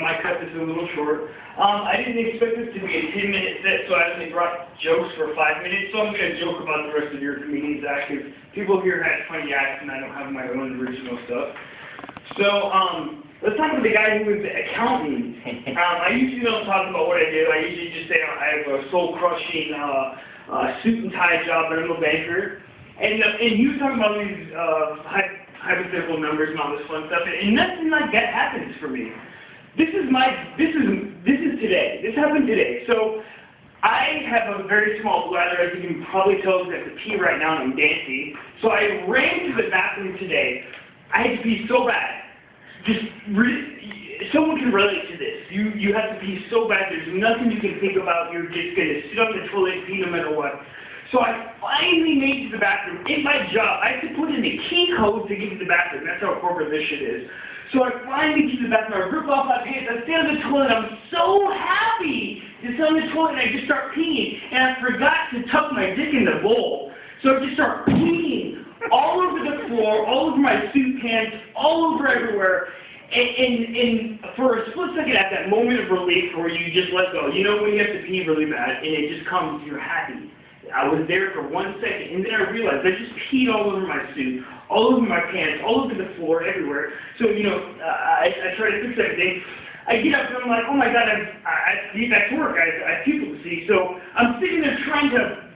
might cut this a little short. I didn't expect this to be a 10-minute set, so I only brought jokes for 5 minutes, so I'm going to joke about the rest of your comedians' act, because people here had funny acts, and I don't have my own original stuff. So, let's talk about the guy who was the accountant. I usually don't talk about what I do. I usually just say I have a soul-crushing suit and tie job, but I'm a banker. And he was talking about these hypothetical numbers and all this fun stuff, and nothing like that happens for me. This is today. This happened today. So I have a very small bladder, as you can probably tell, because I have to pee right now and I'm dancing. So I ran to the bathroom today. I had to pee so bad. Someone can relate to this. You have to pee so bad, there's nothing you can think about. You're just going to sit on the toilet and pee no matter what. So I finally made it to the bathroom. In my job, I have to put in a key code to get to the bathroom. That's how corporate this shit is. So I finally get to the bathroom. I rip off my pants. I stand on the toilet. I'm so happy to sit on the toilet, and I just start peeing. And I forgot to tuck my dick in the bowl. So I just start peeing all over the floor, all over my suit pants, all over everywhere. And for a split second, at that moment of relief where you just let go, you know when you have to pee really bad, and it just comes, you're happy. I was there for 1 second, and then I realized I just peed all over my suit, all over my pants, all over the floor, everywhere. So, you know, I try to fix everything. I get up, and I'm like, oh my God, I need back to work. I have people to see. So I'm sitting there trying to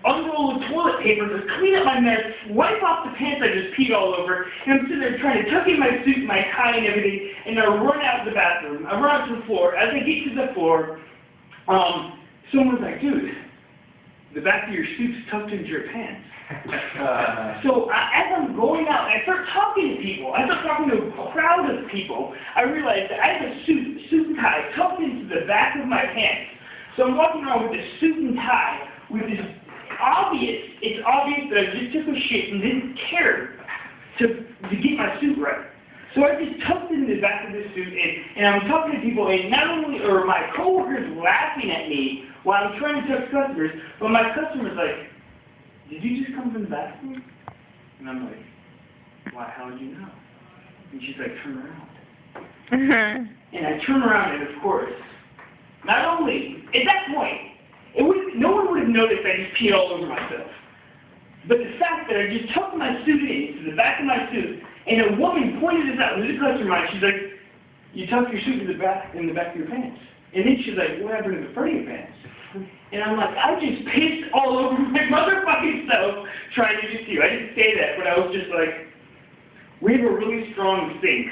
unroll the toilet paper to clean up my mess, wipe off the pants I just peed all over, and I'm sitting there trying to tuck in my suit, my tie, and everything, and I run out of the bathroom. I run out to the floor. As I get to the floor, someone's like, dude, the back of your suit's tucked into your pants. So as I'm going out, I start talking to people. I start talking to a crowd of people. I realize that I have a suit and tie tucked into the back of my pants. So I'm walking around with this suit and tie with this it's obvious that I just took a shit and didn't care to get my suit right. So I just tucked it in the back of this suit, and I'm talking to people, and not only are my coworkers laughing at me while I'm trying to touch customers, but my customer's like, did you just come from the bathroom? And I'm like, why, how did you know? And she's like, turn around. And I turn around, and of course, not only, at that point, no one would have noticed I just peed all over myself. But the fact that I just tucked my suit into the back of my suit, and a woman pointed this out, and this is a customer of mine, she's like, you tuck your suit in the back of your pants. And then she's like, what happened to the front of your pants? And I'm like, I just pissed all over my motherfucking self trying to get to you. I didn't say that, but I was just like, we have a really strong sink.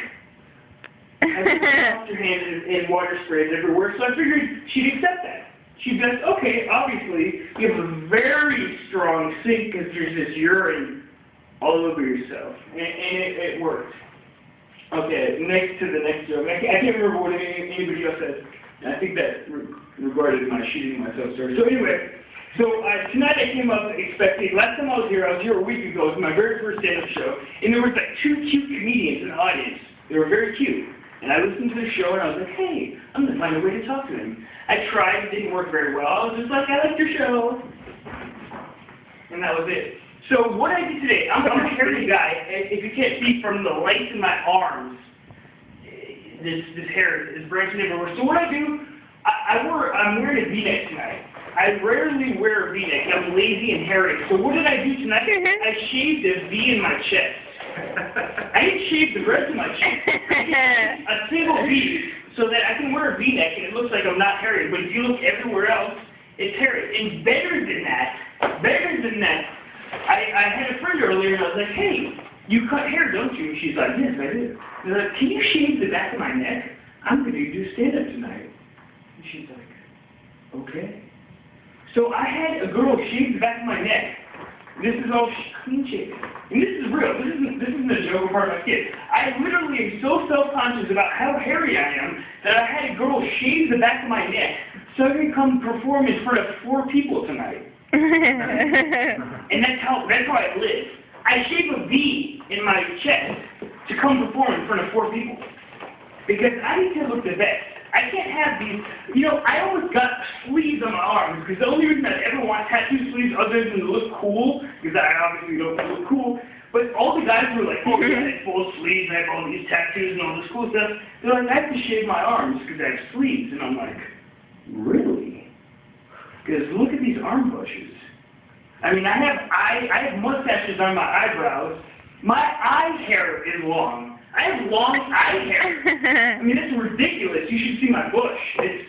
I just washed your hands and water sprays everywhere, so I figured she'd accept that. She'd be like, okay, obviously, you have a very strong sink because there's this urine all over yourself. And it worked. Okay, next to the next joke. I can't remember what anybody else said. And I think that regarded my shooting myself story. So anyway, tonight I came up expecting, last time I was here a week ago, it was my very first stand-up show, and there was like 2 cute comedians in the audience. They were very cute. And I listened to the show, and I was like, hey, I'm going to find a way to talk to them. I tried, it didn't work very well. I was just like, I like your show. And that was it. So what I did today, I'm a hairy guy. If you can't see from the length of my arms, this hair is branching everywhere. So what I do, I'm wearing a V-neck tonight. I rarely wear a V-neck. I'm lazy and hairy. So what did I do tonight? I shaved a V in my chest. I didn't shave the rest of my chest. A single V, so that I can wear a V-neck and it looks like I'm not hairy. But if you look everywhere else, it's hairy. And better than that, I had a friend earlier and I was like, hey, you cut hair, don't you? And she's like, yes, I do. And I was like, can you shave the back of my neck? I'm going to do stand-up tonight. And she's like, okay. So I had a girl shave the back of my neck. This is all clean shaven. And this is real. This isn't a joke or part of my skit. I literally am so self-conscious about how hairy I am that I had a girl shave the back of my neck so I can come perform in front of 4 people tonight. And that's how I live. I shave a V in my chest to come perform in front of 4 people. Because I need to look the best. I can't have these, I almost got sleeves on my arms, because the only reason I ever want tattoo sleeves other than to look cool, because I obviously don't look cool, But all the guys were like, oh, yeah, I have full sleeves, I have all these tattoos and all this cool stuff. They're like, I have to shave my arms because I have sleeves. And I'm like, really? Because look at these arm bushes. I mean, I have mustaches on my eyebrows. My eye hair is long. I have long eye hair. I mean, it's ridiculous. You should see my bush. It's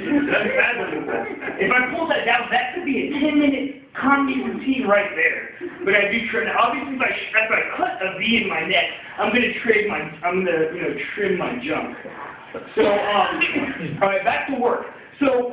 unfathomable. If I pull that down, that could be a 10-minute comedy routine right there. But I do trim. Obviously, if I cut a V in my neck, I'm gonna trim my junk. So, all right, back to work. So,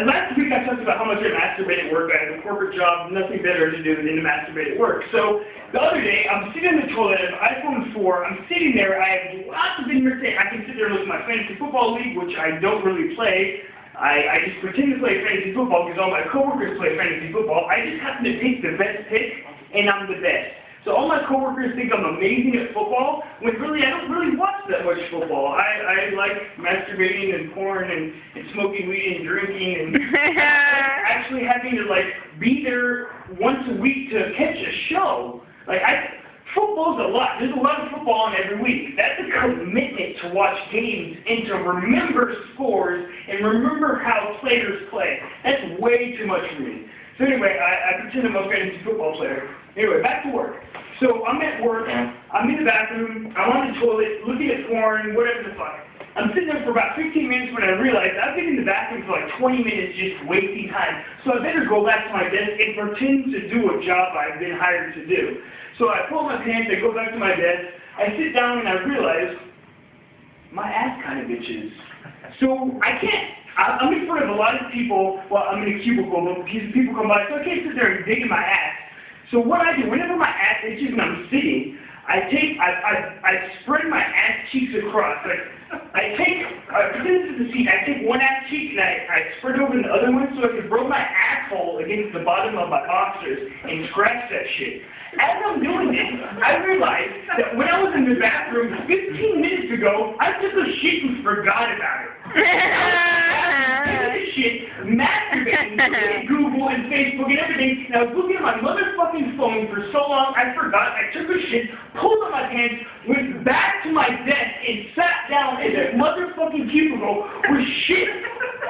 last week I talked about how much I masturbate at work. I have a corporate job, nothing better to do than to masturbate at work. So, the other day, I'm sitting on the toilet, I have iPhone 4, I'm sitting there, I have lots of entertainment. I can sit there and look at my fantasy football league, which I don't really play. I just pretend to play fantasy football because all my coworkers play fantasy football. I just happen to take the best pick, and I'm the best. So all my coworkers think I'm amazing at football, when really I don't really watch that much football. I like masturbating and porn and smoking weed and drinking and actually having to like be there once a week to catch a show. Like football's a lot. There's a lot of football on every week. That's a commitment to watch games and to remember scores and remember how players play. That's way too much for me. So anyway, I pretend I'm a fantasy football player. Anyway, back to work. So I'm at work, I'm in the bathroom, I'm on the toilet, looking at porn, whatever the fuck. I'm sitting there for about 15 minutes when I realize I've been in the bathroom for like 20 minutes just wasting time. So I better go back to my desk and pretend to do a job I've been hired to do. So I pull my pants, I go back to my desk, I sit down and I realize my ass kind of itches. So I can't. I'm in front of a lot of people, well, I'm in a cubicle, but people come by, so I can't sit there and dig in my ass. So what I do, whenever my ass itches and I'm sitting, I spread my ass cheeks across. Like, this is the seat, I take one ass cheek and I spread over the other one so I can rub my asshole against the bottom of my boxers and scratch that shit. As I'm doing this, I realized that when I was in the bathroom 15 minutes ago, I took a shit and forgot about it. Shit, masturbating, looking at Google and Facebook and everything, and I was looking at my motherfucking phone for so long, I forgot, I took a shit, pulled up my pants, went back to my desk, and sat down in that motherfucking cubicle with shit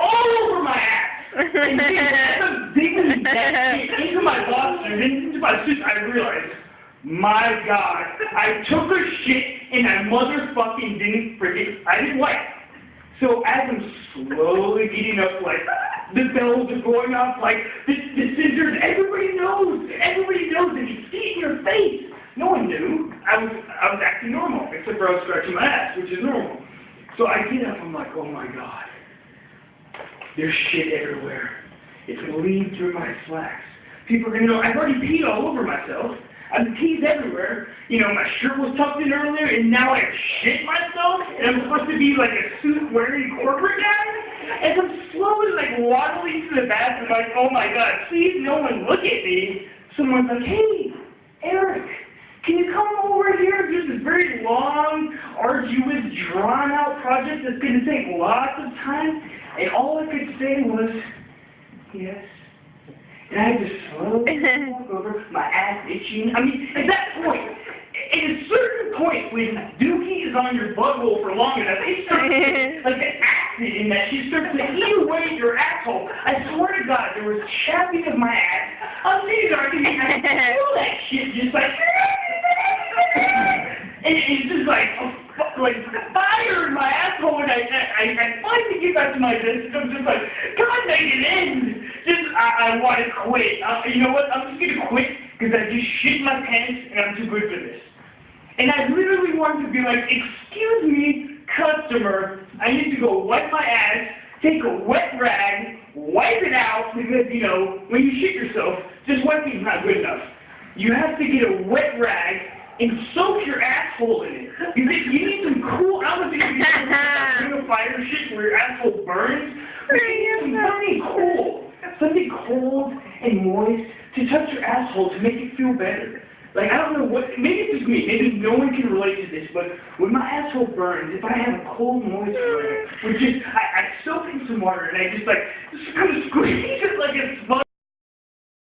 all over my ass. And as I'm digging that shit into my boxer and into my suit, I realized, my God, I took a shit and I motherfucking didn't wipe. So as I'm slowly getting up, like, the bells are going off, like, the scissors, everybody knows that you see it in your face. No one knew. I was acting normal, except for I was scratching my ass, which is normal. So I get up, I'm like, oh my God. There's shit everywhere. It's going to lead through my slacks. People are going to know I've already peed all over myself. I've peed everywhere. You know, my shirt was tucked in earlier, and now I shit myself, and I'm supposed to be like a suit-wearing corporate guy? As I'm slowly, like, waddling to the bathroom, like, oh my God, please no one look at me. Someone's like, hey, Eric, can you come over here? There's this very long, arduous, drawn-out project that's going to take lots of time. And all I could say was, yes. And I had to slowly walk over, my ass itching. I mean, at that point, at a certain point, when dookie is on your butthole for long enough, it starts to, like the acid in that shit starts to eat away at your asshole. I swear to God, there was chapping of my ass. I'm sitting there, I can feel that shit just like, and it's just like fire in my asshole, and I finally get back to my desk, and I'm just like, God, make it end. I want to quit. You know what? I'm just going to quit because I just shit my pants and I'm too good for this. And I literally wanted to be like, excuse me, customer, I need to go wipe my ass, take a wet rag, wipe it out, because, you know, when you shit yourself, just wiping is not good enough. You have to get a wet rag and soak your asshole in it. You need some cool, I don't know if you can ring of fire shit where your asshole burns, but you need something cool. Something cold and moist to touch your asshole to make it feel better. Like, I don't know what, maybe it's just me, maybe no one can relate to this, but when my asshole burns, if I have a cold, moist rag, I soak in some water and I just kind of squeeze it like a sponge.